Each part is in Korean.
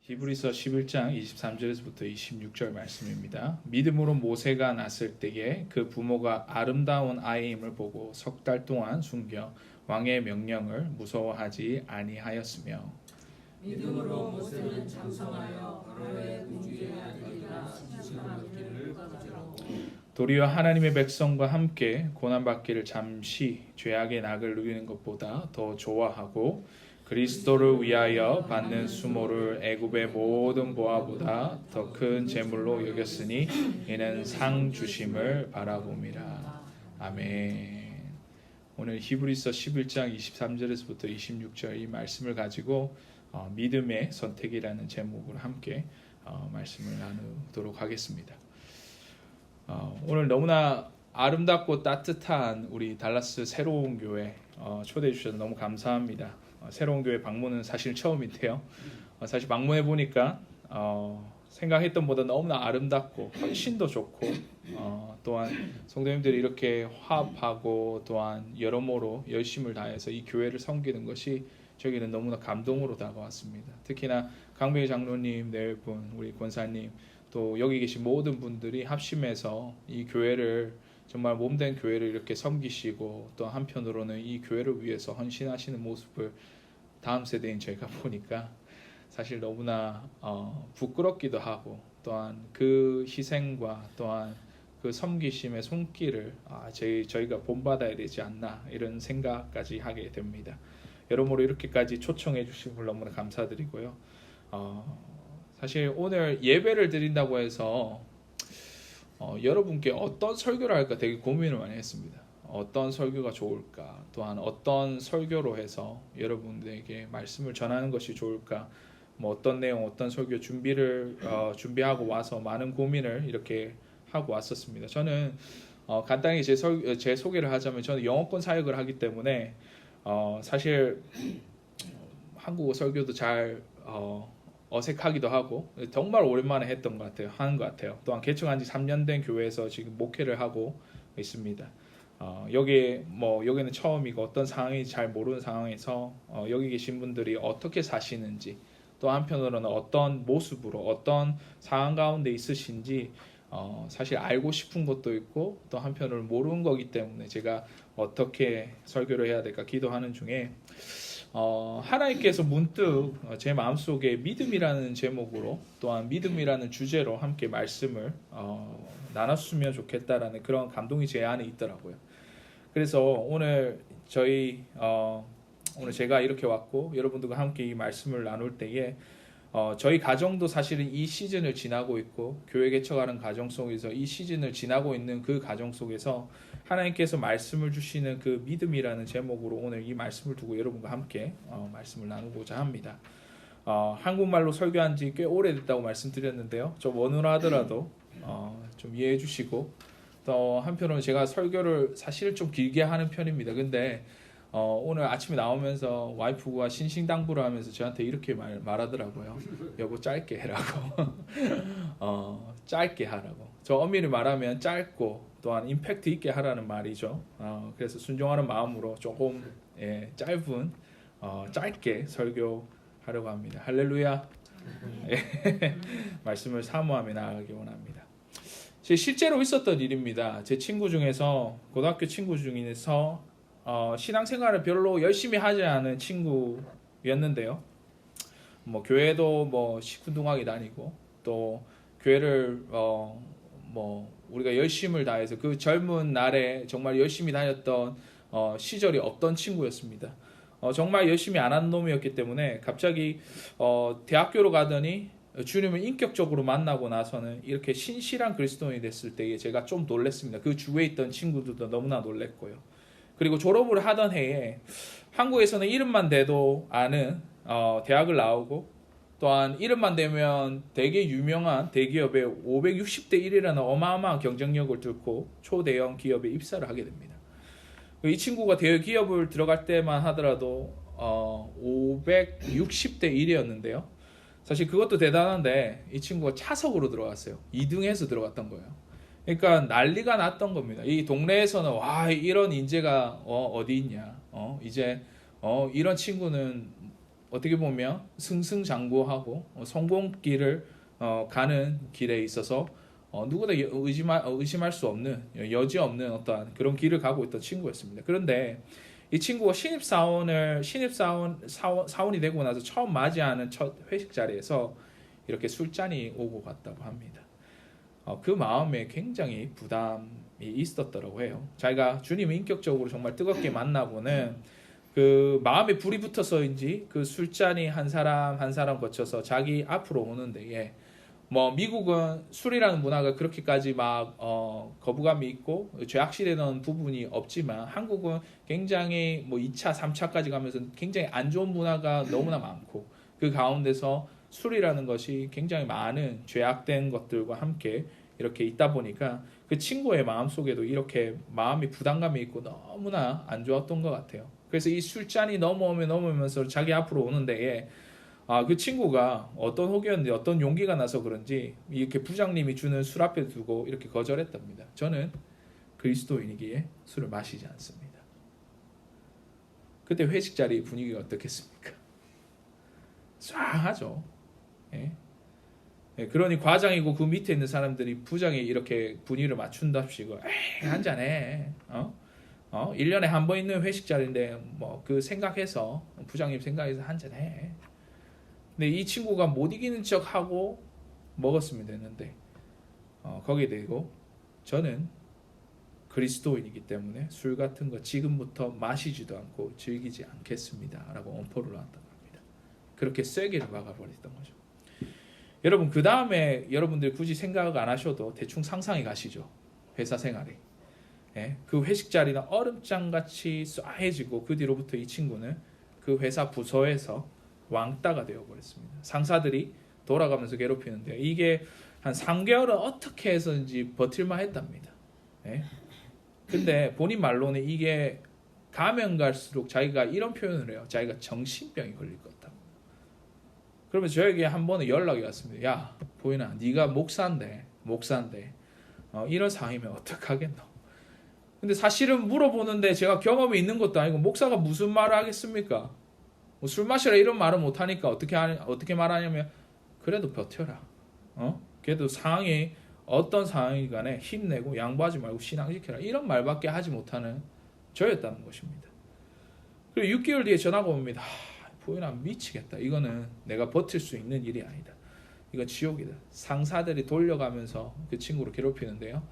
히브리서 11장 23절에서부터 26절 말씀입니다. 믿음으로 모세가 났을 때에 그 부모가 아름다운 아이임을 보고 석 달 동안 숨겨 왕의 명령을 무서워하지 아니하였으며 믿음으로 모세는 장성하여 바로의 공주의 아들이라 칭찬받기를 거절하고 도리어 하나님의 백성과 함께 고난받기를 잠시 죄악의 낙을 누리는 것보다 더 좋아하고 그리스도를 위하여 받는 수모를 애굽의 모든 보화보다 더 큰 재물로 여겼으니 이는 상 주심을 바라봅니다. 아멘. 오늘 히브리서 11장 23절에서부터 26절 이 말씀을 가지고 믿음의 선택이라는 제목으로 함께 말씀을 나누도록 하겠습니다. 오늘 너무나 아름답고 따뜻한 우리 달라스 새로운 교회 초대해 주셔서 너무 감사합니다. 새로운 교회 방문은 사실 처음인데요. 사실 방문해 보니까 생각했던 보다 너무나 아름답고 훨씬 더 좋고 또한 성도님들이 이렇게 화합하고 또한 여러모로 열심을 다해서 이 교회를 섬기는 것이 저에게는 너무나 감동으로 다가왔습니다. 특히나 강병희 장로님, 네 분, 우리 권사님 또 여기 계신 모든 분들이 합심해서 이 교회를 정말 몸된 교회를 이렇게 섬기시고 또 한편으로는 이 교회를 위해서 헌신하시는 모습을 다음 세대인 저희가 보니까 사실 너무나 부끄럽기도 하고 또한 그 희생과 또한 그 섬기심의 손길을 저희가 본받아야 되지 않나 이런 생각까지 하게 됩니다. 여러모로 이렇게까지 초청해 주신 걸 너무나 감사드리고요. 사실 오늘 예배를 드린다고 해서 여러분께 어떤 설교를 할까 되게 고민을 많이 했습니다. 어떤 설교가 좋을까? 또한 어떤 설교로 해서 여러분들에게 말씀을 전하는 것이 좋을까? 뭐 어떤 내용, 어떤 설교 준비하고 와서 많은 고민을 이렇게 하고 왔었습니다. 저는 간단히 제 소개를 하자면 저는 영어권 사역을 하기 때문에 사실 한국어 설교도 잘 어색하기도 하고 정말 오랜만에 하는 것 같아요. 또한 개척한 지 3년 된 교회에서 지금 목회를 하고 있습니다. 여기는 처음이고 어떤 상황인지 잘 모르는 상황에서 여기 계신 분들이 어떻게 사시는지 또 한편으로는 어떤 모습으로 어떤 상황 가운데 있으신지 사실 알고 싶은 것도 있고 또 한편으로는 모르는 거기 때문에 제가 어떻게 설교를 해야 될까 기도하는 중에 하나님께서 문득 제 마음속에 믿음이라는 제목으로 또한 믿음이라는 주제로 함께 말씀을 나눴으면 좋겠다라는 그런 감동이 제 안에 있더라고요. 그래서 오늘 오늘 제가 이렇게 왔고 여러분들과 함께 이 말씀을 나눌 때에 저희 가정도 사실은 이 시즌을 지나고 있고 교회 개척하는 가정 속에서 이 시즌을 지나고 있는 그 가정 속에서 하나님께서 말씀을 주시는 그 믿음이라는 제목으로 오늘 이 말씀을 두고 여러분과 함께 말씀을 나누고자 합니다. 한국말로 설교한 지 꽤 오래됐다고 말씀드렸는데요. 좀 원어로 하더라도 좀 이해해 주시고 또 한편으로는 제가 설교를 사실 좀 길게 하는 편입니다. 근데 오늘 아침에 나오면서 와이프가 신신당부를 하면서 저한테 이렇게 말하더라고요. 여보 짧게 해라고. 짧게 하라고. 저 엄밀히 말하면 짧고 또한 임팩트 있게 하라는 말이죠. 그래서 순종하는 마음으로 조금 짧은 짧게 설교하려고 합니다. 할렐루야. 말씀을 사모하며 나아가기 원합니다. 제 실제로 있었던 일입니다. 제 친구 중에서 고등학교 친구 중에서 신앙생활을 별로 열심히 하지 않은 친구였는데요. 교회도 시큰둥하게 다니고 또 교회를 우리가 열심을 다해서 그 젊은 날에 정말 열심히 다녔던 시절이 없던 친구였습니다. 정말 열심히 안 한 놈이었기 때문에 갑자기 대학교로 가더니 주님을 인격적으로 만나고 나서는 이렇게 신실한 그리스도인이 됐을 때에 제가 좀 놀랐습니다. 그 주위에 있던 친구들도 너무나 놀랐고요. 그리고 졸업을 하던 해에 한국에서는 이름만 대도 아는 대학을 나오고 또한 이름만 대면 되게 유명한 대기업의 560대 1이라는 어마어마한 경쟁력을 뚫고 초대형 기업에 입사를 하게 됩니다. 이 친구가 대기업을 들어갈 때만 하더라도 560대 1이었는데요. 사실 그것도 대단한데 이 친구가 차석으로 들어갔어요. 2등해서 들어갔던 거예요. 그러니까 난리가 났던 겁니다. 이 동네에서는 와 이런 인재가 어디 있냐. 이제 이런 친구는 어떻게 보면 승승장구하고 성공길을 가는 길에 있어서 누구나 의심할 수 없는 여지 없는 어떠한 그런 길을 가고 있던 친구였습니다. 그런데 이 친구가 사원이 되고 나서 처음 맞이하는 첫 회식 자리에서 이렇게 술잔이 오고 갔다고 합니다. 그 마음에 굉장히 부담이 있었더라고 해요. 자기가 주님을 인격적으로 정말 뜨겁게 만나고는 그 마음에 불이 붙어서인지 그 술잔이 한 사람 한 사람 거쳐서 자기 앞으로 오는데 뭐 미국은 술이라는 문화가 그렇게까지 막 거부감이 있고 죄악시되는 부분이 없지만 한국은 굉장히 뭐 2차, 3차까지 가면서 굉장히 안 좋은 문화가 너무나 많고 그 가운데서 술이라는 것이 굉장히 많은 죄악된 것들과 함께 이렇게 있다 보니까 그 친구의 마음속에도 이렇게 마음이 부담감이 있고 너무나 안 좋았던 것 같아요. 그래서 이 술잔이 넘어오면서 자기 앞으로 오는데 그 친구가 어떤 혹이었는지 어떤 용기가 나서 그런지 이렇게 부장님이 주는 술 앞에 두고 이렇게 거절했답니다. 저는 그리스도인이기에 술을 마시지 않습니다. 그때 회식 자리 분위기가 어떻겠습니까? 쏴하죠. 예? 그러니 과장이고 그 밑에 있는 사람들이 부장이 이렇게 분위기를 맞춘답시고 한잔해. 1년에 한 번 있는 회식 자리인데 뭐 그 생각해서 부장님 생각해서 한잔해. 근데 이 친구가 못 이기는 척하고 먹었으면 됐는데 거기에 대고 저는 그리스도인이기 때문에 술 같은 거 지금부터 마시지도 않고 즐기지 않겠습니다 라고 엄포를 놨다고 합니다. 그렇게 쐐기를 막아버렸던 거죠. 여러분 그 다음에 여러분들 굳이 생각 안 하셔도 대충 상상이 가시죠. 회사 생활이. 그 회식 자리는 얼음장같이 쏴해지고 그 뒤로부터 이 친구는 그 회사 부서에서 왕따가 되어버렸습니다. 상사들이 돌아가면서 괴롭히는데 이게 한 3개월은 어떻게 해서인지 버틸만 했답니다. 근데 본인 말로는 이게 가면 갈수록 자기가 이런 표현을 해요. 자기가 정신병이 걸릴 것 같다고. 그러면 저에게 한 번은 연락이 왔습니다. 야 보이나 네가 목사인데 이런 상황이면 어떡하겠노. 근데 사실은 물어보는데 제가 경험이 있는 것도 아니고 목사가 무슨 말을 하겠습니까? 뭐 술 마시라 이런 말을 못하니까 어떻게 말하냐면 그래도 버텨라. 그래도 상황이 어떤 상황이 간에 힘내고 양보하지 말고 신앙지켜라. 이런 말밖에 하지 못하는 저였다는 것입니다. 그리고 6개월 뒤에 전화가 옵니다. 보이나 미치겠다. 이거는 내가 버틸 수 있는 일이 아니다. 이건 지옥이다. 상사들이 돌려가면서 그 친구를 괴롭히는데요.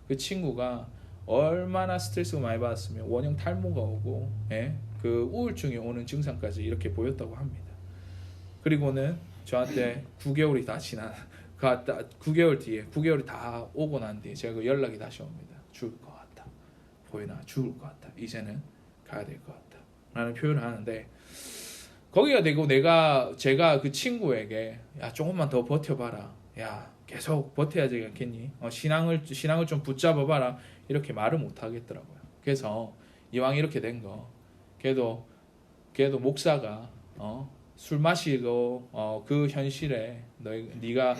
그 친구가 얼마나 스트레스가 많이 받았으면 원형 탈모가 오고 그 우울증이 오는 증상까지 이렇게 보였다고 합니다. 그리고는 저한테 9개월이 다 지난 9개월이 다 오고 난 뒤에 제가 그 연락이 다시 옵니다. 죽을 것 같다. 보이나 죽을 것 같다. 이제는 가야 될 것 같다. 라는 표현을 하는데 거기가 되고 제가 그 친구에게 야 조금만 더 버텨봐라. 야 계속 버텨야 되지 않겠니? 신앙을 좀 붙잡아봐라. 이렇게 말을 못 하겠더라고요. 그래서 이왕 이렇게 된 거 걔도 목사가 술 마시고 그 현실에 네가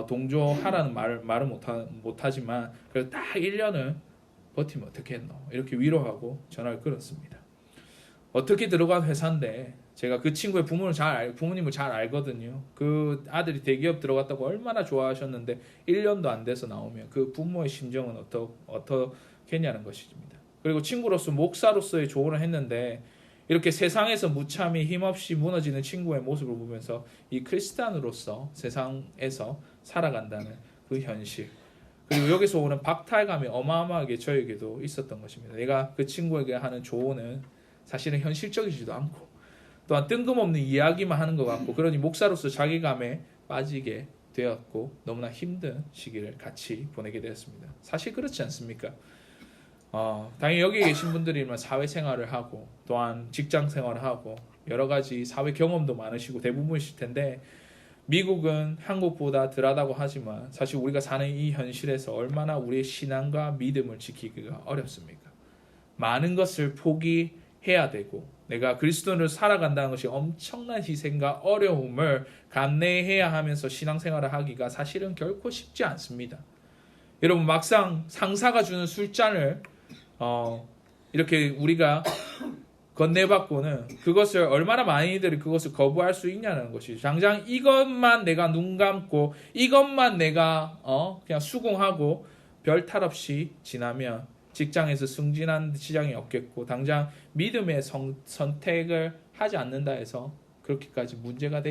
동조하라는 말은 못하지만 그래도 딱 1년을 버티면 어떻게 했노? 이렇게 위로하고 전화를 끊었습니다. 어떻게 들어간 회사인데 제가 그 친구의 부모님을 잘 알거든요. 그 아들이 대기업 들어갔다고 얼마나 좋아하셨는데 1년도 안 돼서 나오면 그 부모의 심정은 어떻겠냐는 것입니다. 그리고 친구로서 목사로서의 조언을 했는데 이렇게 세상에서 무참히 힘없이 무너지는 친구의 모습을 보면서 이 크리스찬으로서 세상에서 살아간다는 그 현실 그리고 여기서 오는 박탈감이 어마어마하게 저에게도 있었던 것입니다. 내가 그 친구에게 하는 조언은 사실은 현실적이지도 않고 또한 뜬금없는 이야기만 하는 것 같고 그러니 목사로서 자괴감에 빠지게 되었고 너무나 힘든 시기를 같이 보내게 되었습니다. 사실 그렇지 않습니까? 당연히 여기 계신 분들이면 사회생활을 하고 또한 직장생활을 하고 여러 가지 사회 경험도 많으시고 대부분이실 텐데 미국은 한국보다 덜하다고 하지만 사실 우리가 사는 이 현실에서 얼마나 우리의 신앙과 믿음을 지키기가 어렵습니까? 많은 것을 포기해야 되고 내가 그리스도인으로 살아간다는 것이 엄청난 희생과 어려움을 감내해야 하면서 신앙생활을 하기가 사실은 결코 쉽지 않습니다. 여러분 막상 상사가 주는 술잔을 이렇게 우리가 건네받고는 그것을 얼마나 많이들이 그것을 거부할 수 있냐는 것이죠. 당장 이것만 내가 눈 감고 이것만 내가 그냥 수긍하고 별 탈 없이 지나면 직장에서 승진하는 지장이 없겠고 당장 믿음의 선택을 하지 않는다 해서 그렇게까지 문제가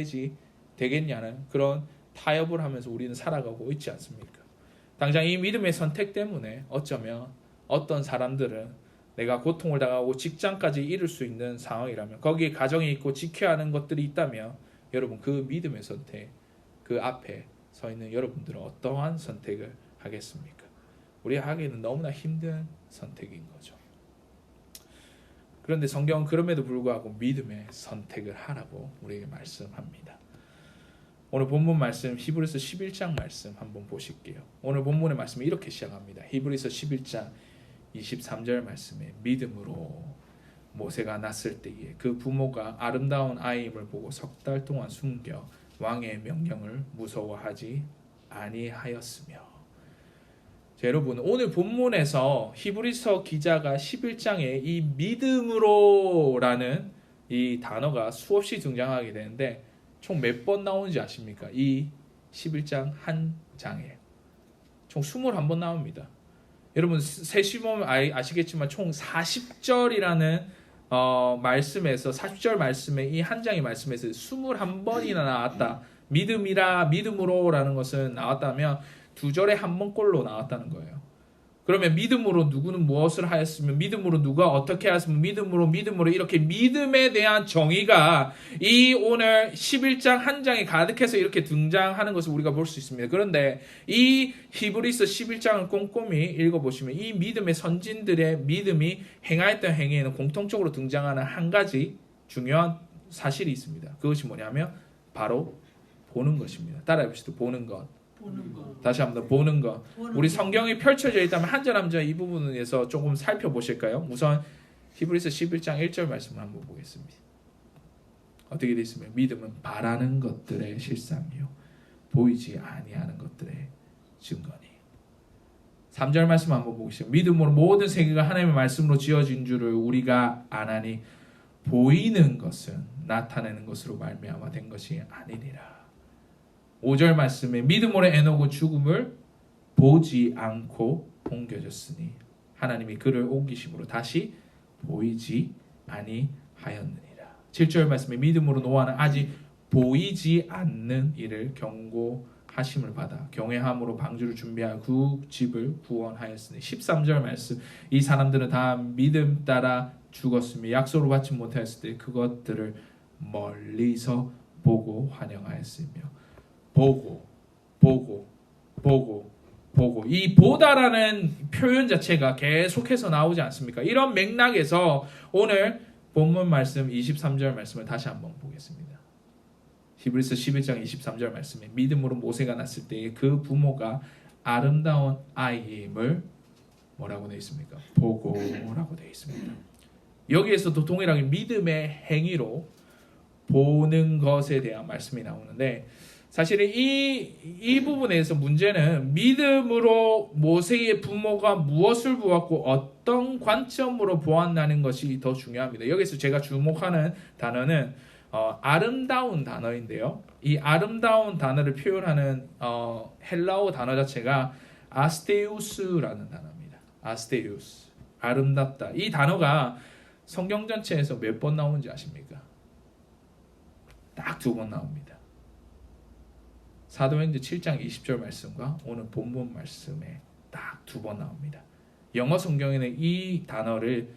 되겠냐는 그런 타협을 하면서 우리는 살아가고 있지 않습니까? 당장 이 믿음의 선택 때문에 어쩌면 어떤 사람들은 내가 고통을 당하고 직장까지 이룰 수 있는 상황이라면 거기에 가정이 있고 지켜야 하는 것들이 있다면 여러분 그 믿음의 선택 그 앞에 서 있는 여러분들은 어떠한 선택을 하겠습니까? 우리 하기에는 너무나 힘든 선택인 거죠. 그런데 성경은 그럼에도 불구하고 믿음의 선택을 하라고 우리에게 말씀합니다. 오늘 본문 말씀 히브리서 11장 말씀 한번 보실게요. 오늘 본문의 말씀이 이렇게 시작합니다. 히브리서 11장 23절 말씀에 믿음으로 모세가 낳았을 때에 그 부모가 아름다운 아이임을 보고 석 달 동안 숨겨 왕의 명령을 무서워하지 아니하였으며. 자, 여러분 오늘 본문에서 히브리서 기자가 11장에 이 믿음으로라는 이 단어가 수없이 등장하게 되는데 총 몇 번 나오는지 아십니까? 이 11장 한 장에 총 21번 나옵니다. 여러분 세시보면 아시겠지만 총 40절이라는 말씀에서 40절 말씀에 이 한 장의 말씀에서 21번이나 나왔다. 믿음으로라는 것은 나왔다면 두 절에 한 번꼴로 나왔다는 거예요. 그러면 믿음으로 누구는 무엇을 하였으며 믿음으로 누가 어떻게 하였으며 믿음으로 이렇게 믿음에 대한 정의가 이 오늘 11장 한 장에 가득해서 이렇게 등장하는 것을 우리가 볼 수 있습니다. 그런데 이 히브리서 11장을 꼼꼼히 읽어보시면 이 믿음의 선진들의 믿음이 행하였던 행위에는 공통적으로 등장하는 한 가지 중요한 사실이 있습니다. 그것이 뭐냐면 바로 보는 것입니다. 따라해보시죠. 보는 것. 다시 한번 보는 것. 우리 성경이 펼쳐져 있다면 한 절 한 절 이 부분에서 조금 살펴보실까요? 우선 히브리서 11장 1절 말씀을 한번 보겠습니다. 어떻게 되어 있습니까? 믿음은 바라는 것들의 실상이요 보이지 아니하는 것들의 증거니. 3절 말씀 한번 보겠습니다. 믿음으로 모든 세계가 하나님의 말씀으로 지어진 줄을 우리가 아나니 보이는 것은 나타내는 것으로 말미암아 된 것이 아니니라. 5절 말씀에 믿음으로 에녹은 죽음을 보지 않고 옮겨졌으니 하나님이 그를 옮기심으로 다시 보이지 아니하였느니라. 7절 말씀에 믿음으로 노아는 아직 보이지 않는 일을 경고하심을 받아 경외함으로 방주를 준비하여 그 집을 구원하였으니. 13절 말씀 이 사람들은 다 믿음 따라 죽었으며 약속을 받지 못하였을 때 그것들을 멀리서 보고 환영하였으며. 보고 이 보다라는 표현 자체가 계속해서 나오지 않습니까? 이런 맥락에서 오늘 본문 말씀 23절 말씀을 다시 한번 보겠습니다. 히브리서 11장 23절 말씀에 믿음으로 모세가 낳았을 때에 그 부모가 아름다운 아이임을 뭐라고 되어 있습니까? 보고라고 되어 있습니다. 여기에서도 동일하게 믿음의 행위로 보는 것에 대한 말씀이 나오는데 사실은 이 부분에서 문제는 믿음으로 모세의 부모가 무엇을 보았고 어떤 관점으로 보았다는 것이 더 중요합니다. 여기서 제가 주목하는 단어는 아름다운 단어인데요. 이 아름다운 단어를 표현하는 헬라어 단어 자체가 아스테우스라는 단어입니다. 아스테우스, 아름답다. 이 단어가 성경 전체에서 몇 번 나오는지 아십니까? 딱 2번 나옵니다. 사도행전 7장 20절 말씀과 오늘 본문 말씀에 딱 2번 나옵니다. 영어 성경에는 이 단어를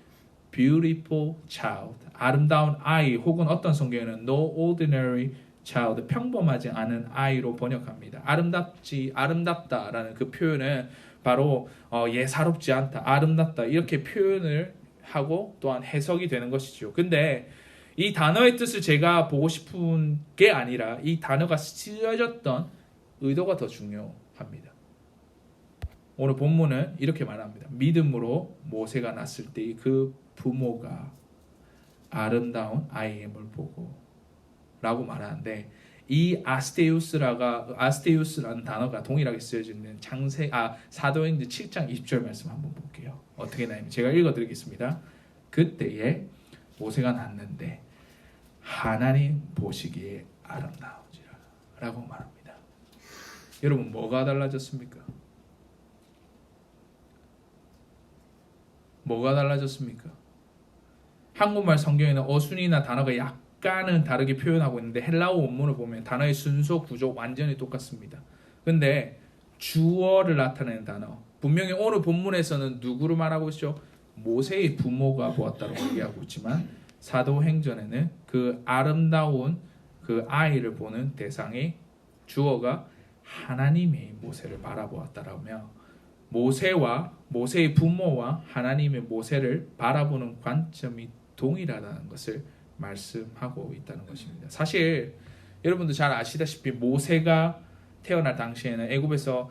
beautiful child, 아름다운 아이, 혹은 어떤 성경에는 no ordinary child, 평범하지 않은 아이로 번역합니다. 아름답다라는 그 표현은 바로 예사롭지 않다, 아름답다 이렇게 표현을 하고 또한 해석이 되는 것이죠. 근데 이 단어의 뜻을 제가 보고 싶은 게 아니라 이 단어가 쓰여졌던 의도가 더 중요합니다. 오늘 본문은 이렇게 말합니다. 믿음으로 모세가 낳았을 때 그 부모가 아름다운 아이임을 보고 라고 말하는데 이 아스테우스라는 단어가 동일하게 쓰여져 있는 사도행전 7장 20절 말씀 한번 볼게요. 어떻게 나오냐면 제가 읽어드리겠습니다. 그때에 모세가 낳는데 하나님 보시기에 아름다운지라 라고 말합니다. 여러분, 뭐가 달라졌습니까? 뭐가 달라졌습니까? 한국말 성경에는 어순이나 단어가 약간은 다르게 표현하고 있는데 헬라어 원문을 보면 단어의 순서 구조 완전히 똑같습니다. 근데 주어를 나타내는 단어, 분명히 오늘 본문에서는 누구를 말하고 있죠? 모세의 부모가 보았다고 얘기하고 있지만 사도행전에는 그 아름다운 그 아이를 보는 대상의 주어가 하나님이 모세를 바라보았다라며 모세와 모세의 부모와 하나님의 모세를 바라보는 관점이 동일하다는 것을 말씀하고 있다는 것입니다. 사실 여러분도 잘 아시다시피 모세가 태어날 당시에는 애굽에서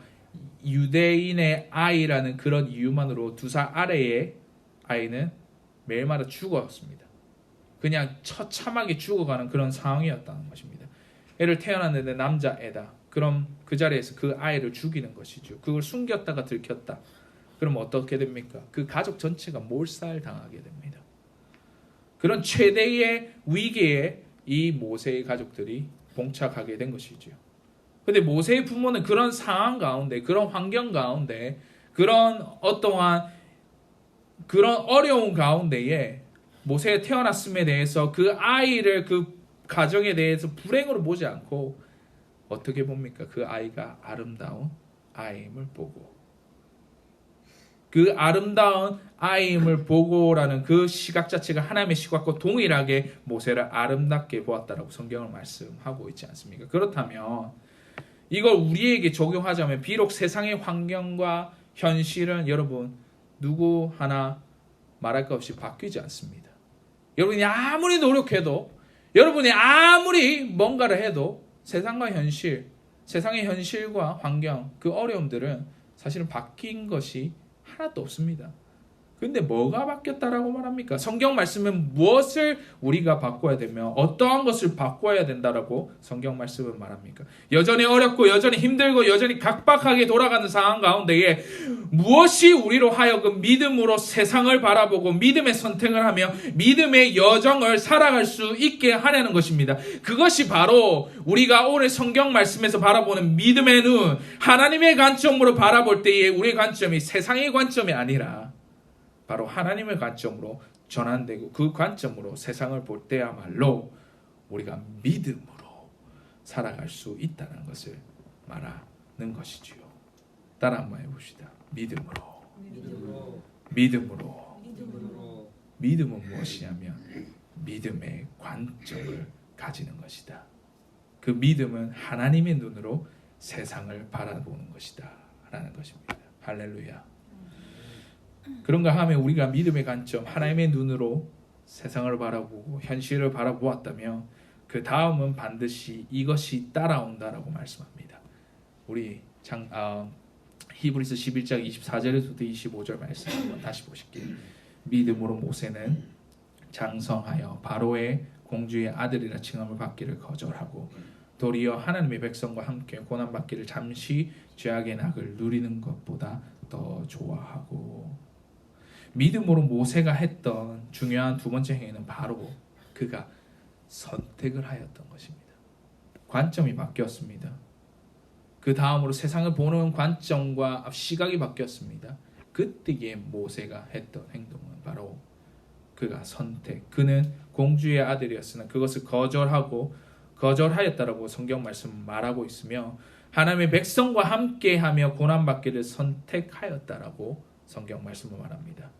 유대인의 아이라는 그런 이유만으로 2살 아래의 아이는 매일마다 죽었습니다. 그냥 처참하게 죽어가는 그런 상황이었다는 것입니다. 애를 태어났는데 남자애다. 그럼 그 자리에서 그 아이를 죽이는 것이죠. 그걸 숨겼다가 들켰다. 그럼 어떻게 됩니까? 그 가족 전체가 몰살당하게 됩니다. 그런 최대의 위기에 이 모세의 가족들이 봉착하게 된 것이죠. 근데 모세의 부모는 그런 상황 가운데, 그런 환경 가운데, 그런 어떠한 그런 어려운 가운데에 모세가 태어났음에 대해서 그 아이를 그 가정에 대해서 불행으로 보지 않고 어떻게 봅니까? 그 아이가 아름다운 아이임을 보고, 그 아름다운 아이임을 보고라는 그 시각 자체가 하나님의 시각과 동일하게 모세를 아름답게 보았다라고 성경을 말씀하고 있지 않습니까? 그렇다면 이걸 우리에게 적용하자면 비록 세상의 환경과 현실은 여러분 누구 하나 말할 것 없이 바뀌지 않습니다. 여러분이 아무리 노력해도, 여러분이 아무리 뭔가를 해도 세상과 현실, 세상의 현실과 환경, 그 어려움들은 사실은 바뀐 것이 하나도 없습니다. 근데 뭐가 바뀌었다라고 말합니까? 성경 말씀은 무엇을 우리가 바꿔야 되며 어떠한 것을 바꿔야 된다라고 성경 말씀은 말합니까? 여전히 어렵고 여전히 힘들고 여전히 각박하게 돌아가는 상황 가운데에 무엇이 우리로 하여금 믿음으로 세상을 바라보고 믿음의 선택을 하며 믿음의 여정을 살아갈 수 있게 하려는 것입니다. 그것이 바로 우리가 오늘 성경 말씀에서 바라보는 믿음의 눈, 하나님의 관점으로 바라볼 때에 우리의 관점이 세상의 관점이 아니라 바로 하나님의 관점으로 전환되고 그 관점으로 세상을 볼 때야말로 우리가 믿음으로 살아갈 수 있다는 것을 말하는 것이지요. 따라 한번 해봅시다. 믿음으로. 믿음은 무엇이냐면 믿음의 관점을 가지는 것이다. 그 믿음은 하나님의 눈으로 세상을 바라보는 것이다 라는 것입니다. 할렐루야. 그런가 하면 우리가 믿음의 관점, 하나님의 눈으로 세상을 바라보고 현실을 바라보았다면 그 다음은 반드시 이것이 따라온다라고 말씀합니다. 우리 히브리서 11장 24절에서부터 25절 말씀 한번 다시 보실게요. 믿음으로 모세는 장성하여 바로의 공주의 아들이라 칭함을 받기를 거절하고 도리어 하나님의 백성과 함께 고난받기를 잠시 죄악의 낙을 누리는 것보다 더 좋아하고, 믿음으로 모세가 했던 중요한 두 번째 행위는 바로 그가 선택을 하였던 것입니다. 관점이 바뀌었습니다. 그 다음으로 세상을 보는 관점과 시각이 바뀌었습니다. 그때에 모세가 했던 행동은 바로 그가 선택. 그는 공주의 아들이었으나 그것을 거절하였다라고 성경 말씀 말하고 있으며 하나님의 백성과 함께하며 고난받기를 선택하였다라고 성경 말씀을 말합니다.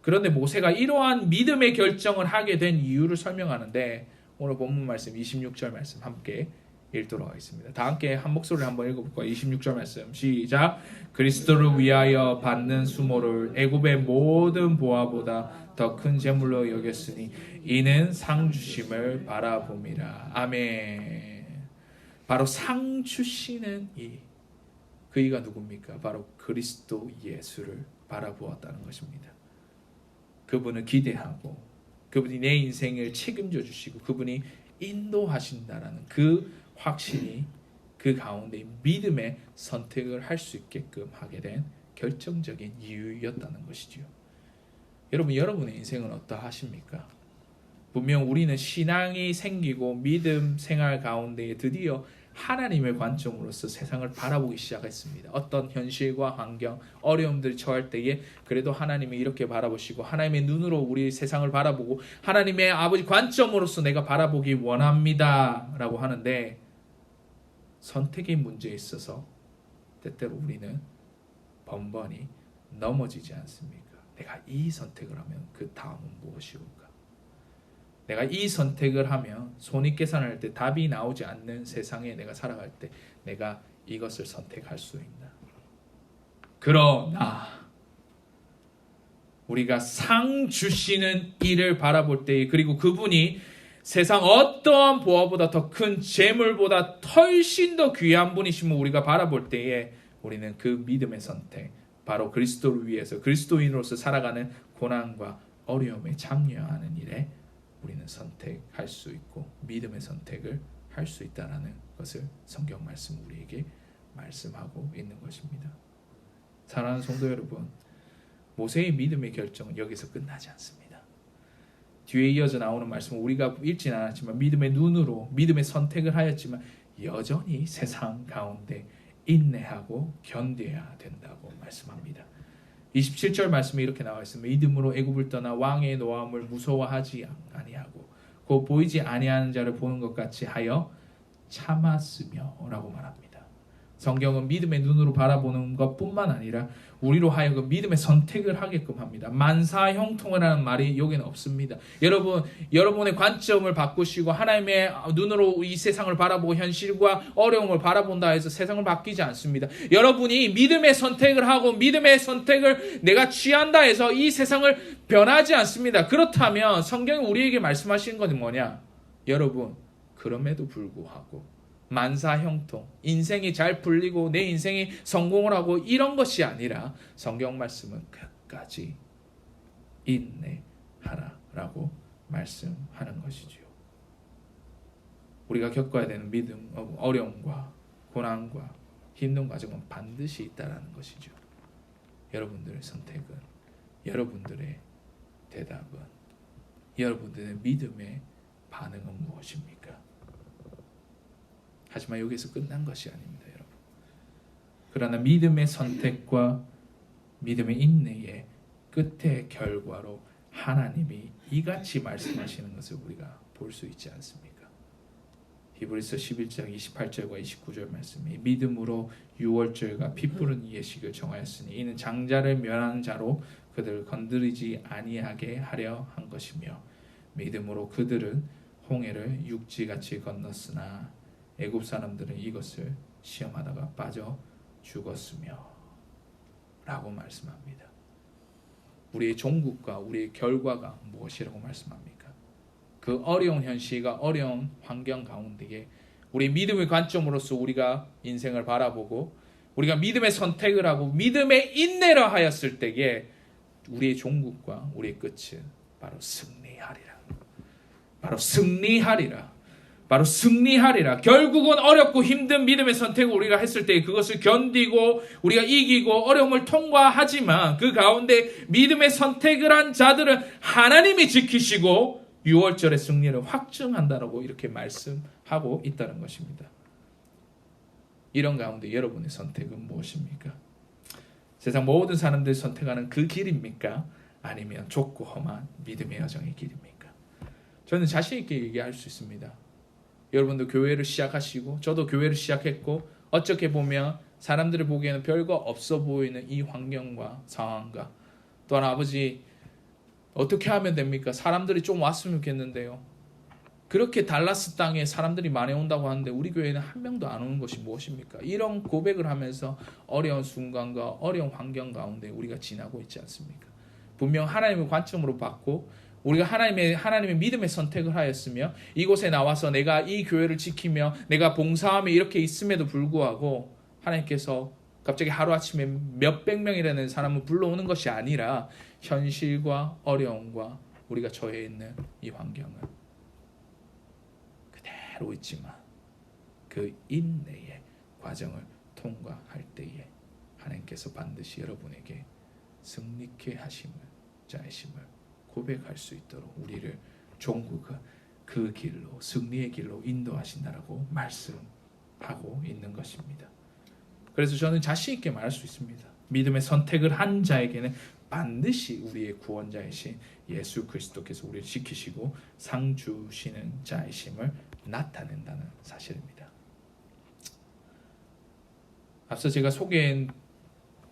그런데 모세가 이러한 믿음의 결정을 하게 된 이유를 설명하는데 오늘 본문 말씀 26절 말씀 함께 읽도록 하겠습니다. 다 함께 한 목소리를 한번 읽어볼까요? 26절 말씀 시작. 그리스도를 위하여 받는 수모를 애굽의 모든 보화보다 더 큰 재물로 여겼으니 이는 상 주심을 바라봄이라. 아멘. 바로 상 주시는 그이가 누굽니까? 바로 그리스도 예수를 바라보았다는 것입니다. 그분을 기대하고 그분이 내 인생을 책임져 주시고 그분이 인도하신다라는 그 확신이 그 가운데 믿음의 선택을 할 수 있게끔 하게 된 결정적인 이유였다는 것이지요. 여러분, 여러분의 인생은 어떠하십니까? 분명 우리는 신앙이 생기고 믿음 생활 가운데 드디어 하나님의 관점으로서 세상을 바라보기 시작했습니다. 어떤 현실과 환경, 어려움들이 처할 때에 그래도 하나님이 이렇게 바라보시고 하나님의 눈으로 우리 세상을 바라보고 하나님의 아버지 관점으로서 내가 바라보기 원합니다 라고 하는데, 선택의 문제에 있어서 때때로 우리는 번번이 넘어지지 않습니까? 내가 이 선택을 하면 그 다음은 무엇이올까? 내가 이 선택을 하면 손익계산을 할 때 답이 나오지 않는 세상에 내가 살아갈 때 내가 이것을 선택할 수 있나? 그러나 우리가 상 주시는 이를 바라볼 때, 그리고 그분이 세상 어떠한 보화보다 더 큰 재물보다 훨씬 더 귀한 분이심을 우리가 바라볼 때에 우리는 그 믿음의 선택, 바로 그리스도를 위해서 그리스도인으로서 살아가는 고난과 어려움에 참여하는 일에 우리는 선택할 수 있고 믿음의 선택을 할 수 있다는 것을 성경 말씀 우리에게 말씀하고 있는 것입니다. 사랑하는 성도 여러분, 모세의 믿음의 결정은 여기서 끝나지 않습니다. 뒤에 이어져 나오는 말씀은 우리가 읽지는 않았지만 믿음의 눈으로 믿음의 선택을 하였지만 여전히 세상 가운데 인내하고 견뎌야 된다고 말씀합니다. 27절 말씀에 이렇게 나와 있습니다. 믿음으로 애굽을 떠나 왕의 노함을 무서워하지 아니하고 곧 보이지 아니하는 자를 보는 것 같이 하여 참았으며 라고 말합니다. 성경은 믿음의 눈으로 바라보는 것뿐만 아니라 우리로 하여금 믿음의 선택을 하게끔 합니다. 만사형통이라는 말이 여기는 없습니다. 여러분의 관점을 바꾸시고 하나님의 눈으로 이 세상을 바라보고 현실과 어려움을 바라본다 해서 세상을 바뀌지 않습니다. 여러분이 믿음의 선택을 하고 믿음의 선택을 내가 취한다 해서 이 세상을 변하지 않습니다. 그렇다면 성경이 우리에게 말씀하시는 것은 뭐냐? 여러분, 그럼에도 불구하고 만사형통, 인생이 잘 풀리고 내 인생이 성공을 하고 이런 것이 아니라 성경 말씀은 끝까지 인내하라라고 말씀하는 것이지요. 우리가 겪어야 되는 믿음, 어려움과 고난과 힘든 과정은 반드시 있다라는 것이죠. 여러분들의 선택은, 여러분들의 대답은, 여러분들의 믿음의 반응은 무엇입니까? 하지만 여기서 끝난 것이 아닙니다, 여러분. 그러나 믿음의 선택과 믿음의 인내의 끝의 결과로 하나님이 이같이 말씀하시는 것을 우리가 볼 수 있지 않습니까? 히브리서 11장 28절과 29절 말씀이 믿음으로 유월절과 피 뿌른 예식을 정하였으니 이는 장자를 멸하는 자로 그들을 건드리지 아니하게 하려 한 것이며 믿음으로 그들은 홍해를 육지같이 건넜으나 애굽 사람들은 이것을 시험하다가 빠져 죽었으며 라고 말씀합니다. 우리의 종국과 우리의 결과가 무엇이라고 말씀합니까? 그 어려운 현실과 어려운 환경 가운데에 우리 믿음의 관점으로서 우리가 인생을 바라보고 우리가 믿음의 선택을 하고 믿음의 인내를 하였을 때에 우리의 종국과 우리의 끝은 바로 승리하리라. 바로 승리하리라. 바로 승리하리라. 결국은 어렵고 힘든 믿음의 선택을 우리가 했을 때 그것을 견디고 우리가 이기고 어려움을 통과하지만 그 가운데 믿음의 선택을 한 자들은 하나님이 지키시고 6월절의 승리를 확증한다라고 이렇게 말씀하고 있다는 것입니다. 이런 가운데 여러분의 선택은 무엇입니까? 세상 모든 사람들이 선택하는 그 길입니까? 아니면 좁고 험한 믿음의 여정의 길입니까? 저는 자신 있게 얘기할 수 있습니다. 여러분도 교회를 시작하시고 저도 교회를 시작했고 어떻게 보면 사람들이 보기에는 별거 없어 보이는 이 환경과 상황과 또한 아버지 어떻게 하면 됩니까? 사람들이 좀 왔으면 좋겠는데요. 그렇게 달라스 땅에 사람들이 많이 온다고 하는데 우리 교회는 한 명도 안 오는 것이 무엇입니까? 이런 고백을 하면서 어려운 순간과 어려운 환경 가운데 우리가 지나고 있지 않습니까? 분명 하나님의 관점으로 봤고 우리가 하나님의 믿음의 선택을 하였으며 이곳에 나와서 내가 이 교회를 지키며 내가 봉사하며 이렇게 있음에도 불구하고 하나님께서 갑자기 하루아침에 몇백 명이라는 사람을 불러오는 것이 아니라 현실과 어려움과 우리가 처해 있는 이 환경은 그대로 있지만 그 인내의 과정을 통과할 때에 하나님께서 반드시 여러분에게 승리케 하심을 자이심을 고백할 수 있도록 우리를 종국은 그 길로, 승리의 길로 인도하신다라고 말씀하고 있는 것입니다. 그래서 저는 자신 있게 말할 수 있습니다. 믿음의 선택을 한 자에게는 반드시 우리의 구원자이신 예수 그리스도께서 우리를 지키시고 상 주시는 자이심을 나타낸다는 사실입니다. 앞서 제가 소개한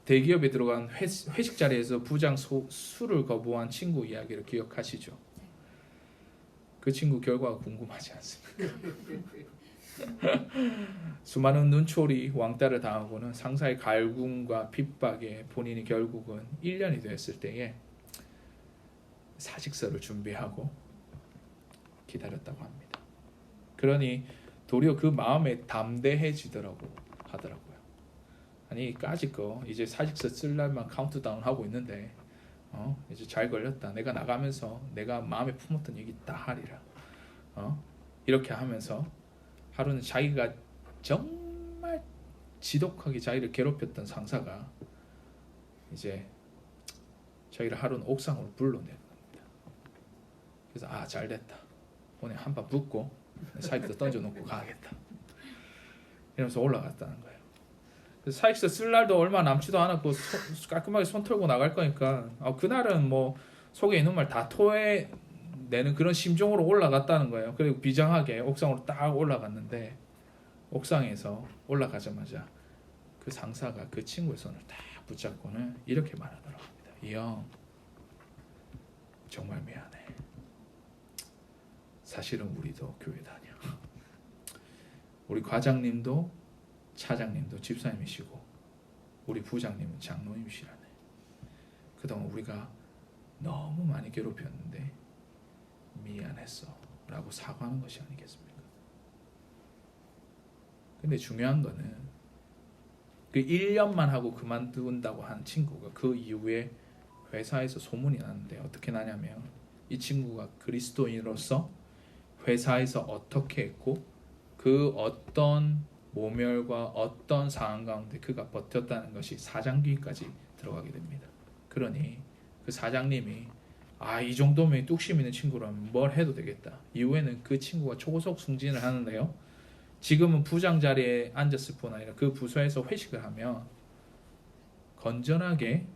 대기업에 들어간 회식 자리에서 부장 술을 거부한 친구 이야기를 기억하시죠? 그 친구 결과가 궁금하지 않습니까? 수많은 눈초리 왕따를 당하고는 상사의 갈굼과 핍박에 본인이 결국은 1년이 되었을 때에 사직서를 준비하고 기다렸다고 합니다. 그러니 도리어 그 마음에 담대해지더라고 하더라고요. 아니 까짓 거 이제 사직서 쓸 날만 카운트다운 하고 있는데 이제 잘 걸렸다. 내가 나가면서 내가 마음에 품었던 얘기 다 하리라. 이렇게 하면서 하루는 자기가 정말 지독하게 자기를 괴롭혔던 상사가 이제 자기를 하루는 옥상으로 불러내는 겁니다. 그래서 잘됐다. 오늘 한판 붙고 사직서 던져놓고 가야겠다. 이러면서 올라갔다는 거예요. 사직서 쓸 날도 얼마 남지도 않았고 깔끔하게 손 털고 나갈 거니까 그날은 뭐 속에 있는 말 다 토해내는 그런 심정으로 올라갔다는 거예요. 그리고 비장하게 옥상으로 딱 올라갔는데 옥상에서 올라가자마자 그 상사가 그 친구의 손을 딱 붙잡고는 이렇게 말하더라고요. 이 형 정말 미안해. 사실은 우리도 교회 다녀. 우리 과장님도 차장님도 집사님이시고 우리 부장님은 장로님이시라네. 그동안 우리가 너무 많이 괴롭혔는데 미안했어 라고 사과하는 것이 아니겠습니까? 근데 중요한 거는 그 1년만 하고 그만둔다고 한 친구가 그 이후에 회사에서 소문이 났는데 어떻게 나냐면 이 친구가 그리스도인으로서 회사에서 어떻게 했고 그 어떤 모멸과 어떤 상황 가운데 그가 버텼다는 것이 사장귀까지 들어가게 됩니다. 그러니 그 사장님이 이 정도면 뚝심 있는 친구라면 뭘 해도 되겠다. 이후에는 그 친구가 초고속 승진을 하는데요. 지금은 부장 자리에 앉았을 뿐 아니라 그 부서에서 회식을 하면 건전하게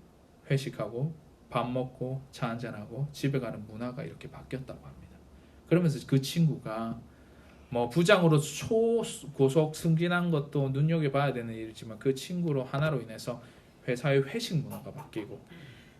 회식하고 밥 먹고 차 한잔하고 집에 가는 문화가 이렇게 바뀌었다고 합니다. 그러면서 그 친구가 뭐 부장으로 초고속 승진한 것도 눈여겨봐야 되는 일이지만 그 친구로 하나로 인해서 회사의 회식 문화가 바뀌고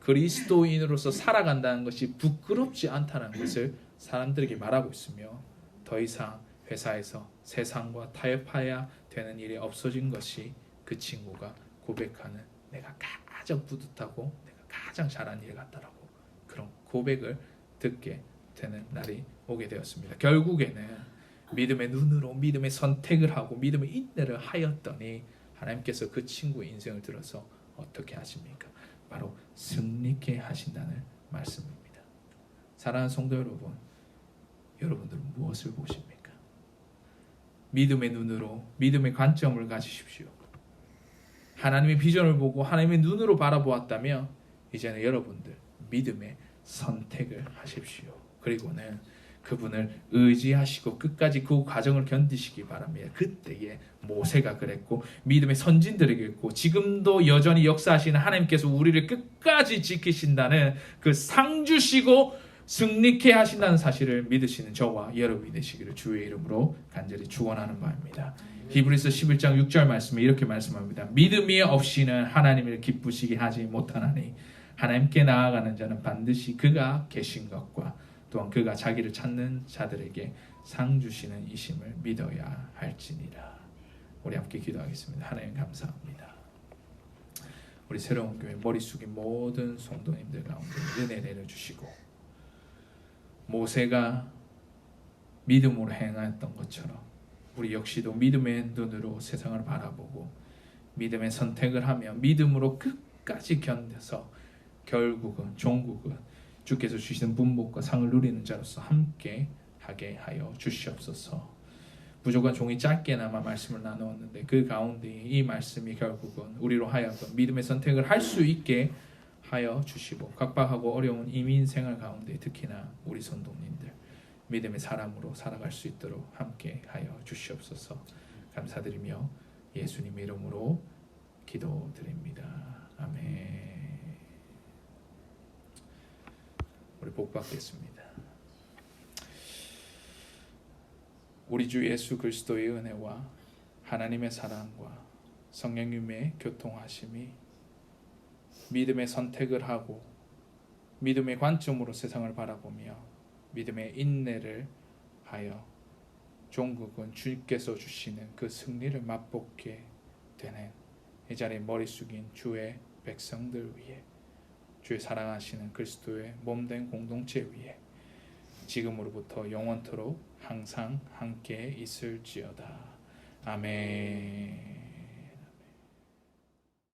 그리스도인으로서 살아간다는 것이 부끄럽지 않다는 것을 사람들에게 말하고 있으며 더 이상 회사에서 세상과 타협해야 되는 일이 없어진 것이 그 친구가 고백하는 내가 가장 뿌듯하고 내가 가장 잘한 일 같다라고 그런 고백을 듣게 되는 날이 오게 되었습니다. 결국에는 믿음의 눈으로 믿음의 선택을 하고 믿음의 인내를 하였더니 하나님께서 그 친구의 인생을 들어서 어떻게 하십니까? 바로 승리케 하신다는 말씀입니다. 사랑하는 성도 여러분, 여러분들은 무엇을 보십니까? 믿음의 눈으로 믿음의 관점을 가지십시오. 하나님의 비전을 보고 하나님의 눈으로 바라보았다면 이제는 여러분들 믿음의 선택을 하십시오. 그리고는 그분을 의지하시고 끝까지 그 과정을 견디시기 바랍니다. 그때에 모세가 그랬고 믿음의 선진들이 그랬고 지금도 여전히 역사하시는 하나님께서 우리를 끝까지 지키신다는 그 상 주시고 승리케 하신다는 사실을 믿으시는 저와 여러분이 되시기를 주의 이름으로 간절히 축원하는 바입니다. 히브리서 11장 6절 말씀에 이렇게 말씀합니다. 믿음이 없이는 하나님을 기쁘시게 하지 못하나니 하나님께 나아가는 자는 반드시 그가 계신 것과 또한 그가 자기를 찾는 자들에게 상 주시는 이심을 믿어야 할지니라. 우리 함께 기도하겠습니다. 하나님 감사합니다. 우리 새로운 교회 머리 숙인 모든 성도님들 가운데 은혜 내려주시고 모세가 믿음으로 행했던 것처럼 우리 역시도 믿음의 눈으로 세상을 바라보고 믿음의 선택을 하며 믿음으로 끝까지 견뎌서 결국은 종국은 주께서 주시는 분복과 상을 누리는 자로서 함께 하게 하여 주시옵소서. 부족한 종이 짧게나마 말씀을 나누었는데 그 가운데 이 말씀이 결국은 우리로 하여금 믿음의 선택을 할 수 있게 하여 주시고 각박하고 어려운 이민 생활 가운데 특히나 우리 성도님들 믿음의 사람으로 살아갈 수 있도록 함께 하여 주시옵소서. 감사드리며 예수님의 이름으로 기도드립니다. 아멘. 우리 복 받겠습니다. 우리 주 예수 그리스도의 은혜와 하나님의 사랑과 성령님의 교통하심이 믿음의 선택을 하고 믿음의 관점으로 세상을 바라보며 믿음의 인내를 하여 종국은 주께서 주시는 그 승리를 맛보게 되는 이 자리에 머리 숙인 주의 백성들 위해 주의 사랑하시는 그리스도의 몸된 공동체 위에 지금으로부터 영원토록 항상 함께 있을지어다. 아멘.